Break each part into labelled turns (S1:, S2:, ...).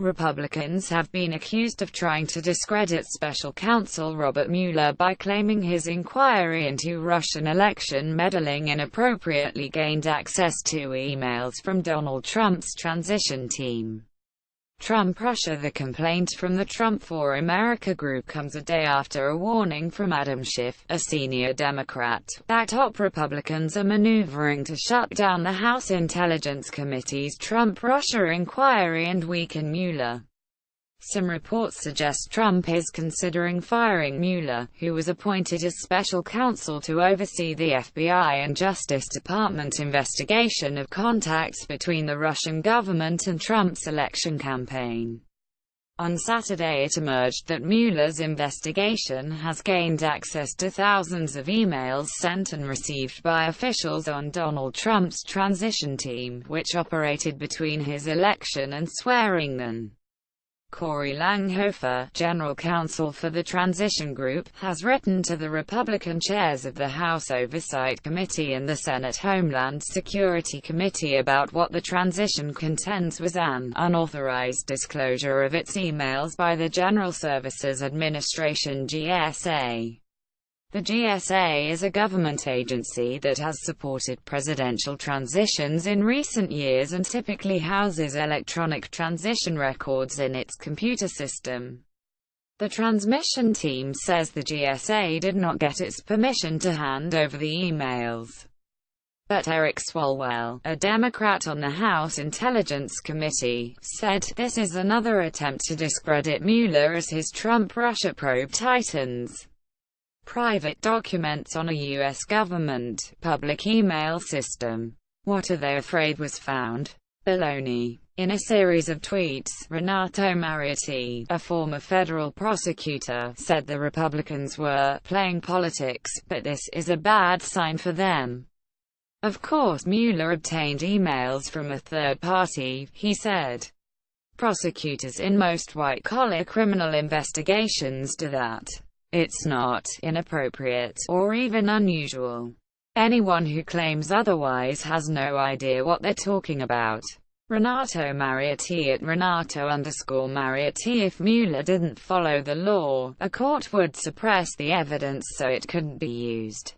S1: Republicans have been accused of trying to discredit special counsel Robert Mueller by claiming his inquiry into Russian election meddling inappropriately gained access to emails from Donald Trump's transition team. Trump-Russia. The complaint from the Trump for America group comes a day after a warning from Adam Schiff, a senior Democrat, that top Republicans are maneuvering to shut down the House Intelligence Committee's Trump-Russia inquiry and weaken Mueller. Some reports suggest Trump is considering firing Mueller, who was appointed as special counsel to oversee the FBI and Justice Department investigation of contacts between the Russian government and Trump's election campaign. On Saturday it emerged that Mueller's investigation has gained access to thousands of emails sent and received by officials on Donald Trump's transition team, which operated between his election and swearing-in. Corey Langhofer, general counsel for the transition group, has written to the Republican chairs of the House Oversight Committee and the Senate Homeland Security Committee about what the transition contends was an unauthorized disclosure of its emails by the General Services Administration (GSA). The GSA is a government agency that has supported presidential transitions in recent years and typically houses electronic transition records in its computer system. The transmission team says the GSA did not get its permission to hand over the emails. But Eric Swalwell, a Democrat on the House Intelligence Committee, said, "This is another attempt to discredit Mueller as his Trump-Russia probe tightens." Private documents on a U.S. government, public email system. What are they afraid was found? Baloney. In a series of tweets, Renato Mariotti, a former federal prosecutor, said the Republicans were playing politics, but this is a bad sign for them. Of course Mueller obtained emails from a third party, he said. Prosecutors in most white-collar criminal investigations do that. It's not inappropriate or even unusual. Anyone who claims otherwise has no idea what they're talking about. Renato Mariotti at Renato_Mariotti. If Mueller didn't follow the law, a court would suppress the evidence so it couldn't be used.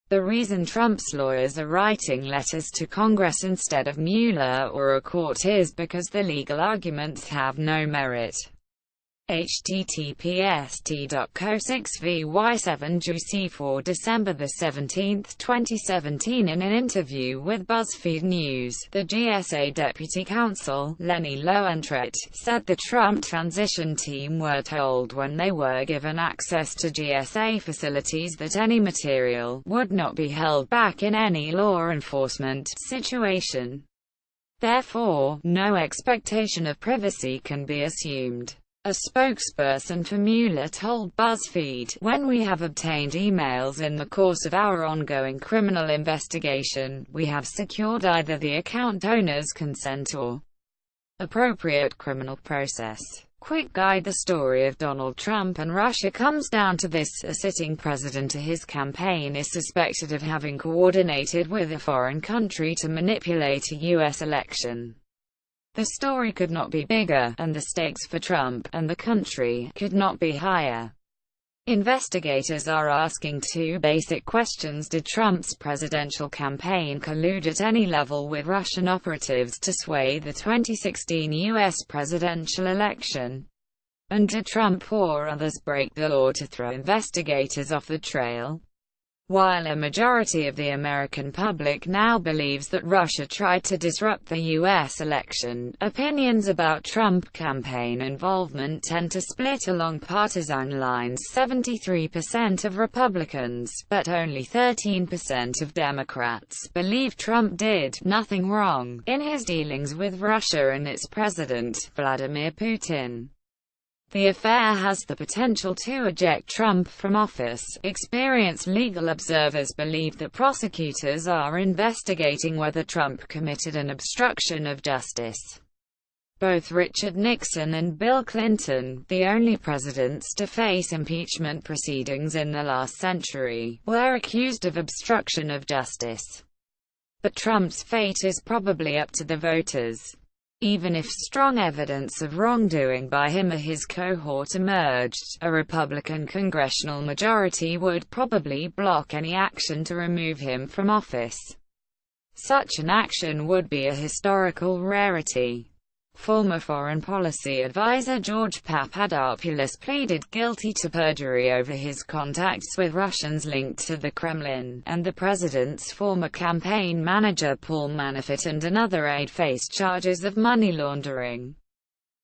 S1: The reason Trump's lawyers are writing letters to Congress instead of Mueller or a court is because the legal arguments have no merit. https://t.co6vy7juicy4 December 17, 2017. In an interview with BuzzFeed News, the GSA Deputy Counsel, Lenny Lowentritt, said the Trump transition team were told when they were given access to GSA facilities that any material would not be held back in any law enforcement situation. Therefore, no expectation of privacy can be assumed. A spokesperson for Mueller told BuzzFeed, "When we have obtained emails in the course of our ongoing criminal investigation, we have secured either the account owner's consent or appropriate criminal process." Quick guide. The story of Donald Trump and Russia comes down to this: a sitting president or his campaign is suspected of having coordinated with a foreign country to manipulate a U.S. election. The story could not be bigger, and the stakes for Trump and the country could not be higher. Investigators are asking two basic questions. Did Trump's presidential campaign collude at any level with Russian operatives to sway the 2016 U.S. presidential election? And did Trump or others break the law to throw investigators off the trail? While a majority of the American public now believes that Russia tried to disrupt the U.S. election, opinions about Trump campaign involvement tend to split along partisan lines. 73% of Republicans, but only 13% of Democrats, believe Trump did nothing wrong in his dealings with Russia and its president, Vladimir Putin. The affair has the potential to eject Trump from office. Experienced legal observers believe that prosecutors are investigating whether Trump committed an obstruction of justice. Both Richard Nixon and Bill Clinton, the only presidents to face impeachment proceedings in the last century, were accused of obstruction of justice. But Trump's fate is probably up to the voters. Even if strong evidence of wrongdoing by him or his cohort emerged, a Republican congressional majority would probably block any action to remove him from office. Such an action would be a historical rarity. Former Foreign Policy Advisor George Papadopoulos pleaded guilty to perjury over his contacts with Russians linked to the Kremlin, and the president's former campaign manager Paul Manafort and another aide faced charges of money laundering.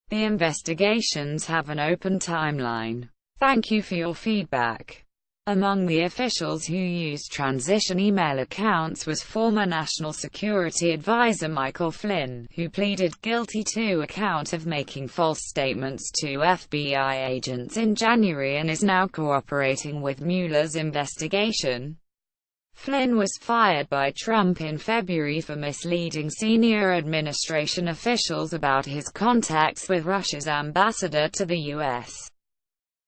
S1: The investigations have an open timeline. Thank you for your feedback. Among the officials who used transition email accounts was former National Security Advisor Michael Flynn, who pleaded guilty to a count of making false statements to FBI agents in January and is now cooperating with Mueller's investigation. Flynn was fired by Trump in February for misleading senior administration officials about his contacts with Russia's ambassador to the U.S.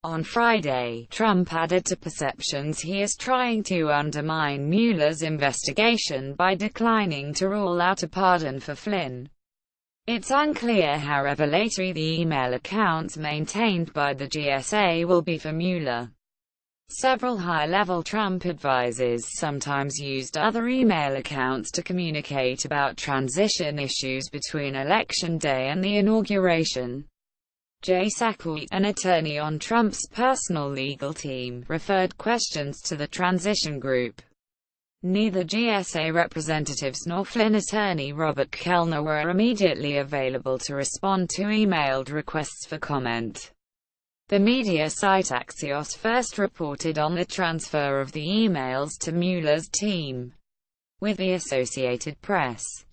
S1: On Friday, Trump added to perceptions he is trying to undermine Mueller's investigation by declining to rule out a pardon for Flynn. It's unclear how revelatory the email accounts maintained by the GSA will be for Mueller. Several high-level Trump advisors sometimes used other email accounts to communicate about transition issues between Election Day and the inauguration. Jay Sekulow, an attorney on Trump's personal legal team, referred questions to the transition group. Neither GSA representatives nor Flynn attorney Robert Kellner were immediately available to respond to emailed requests for comment. The media site Axios first reported on the transfer of the emails to Mueller's team, with the Associated Press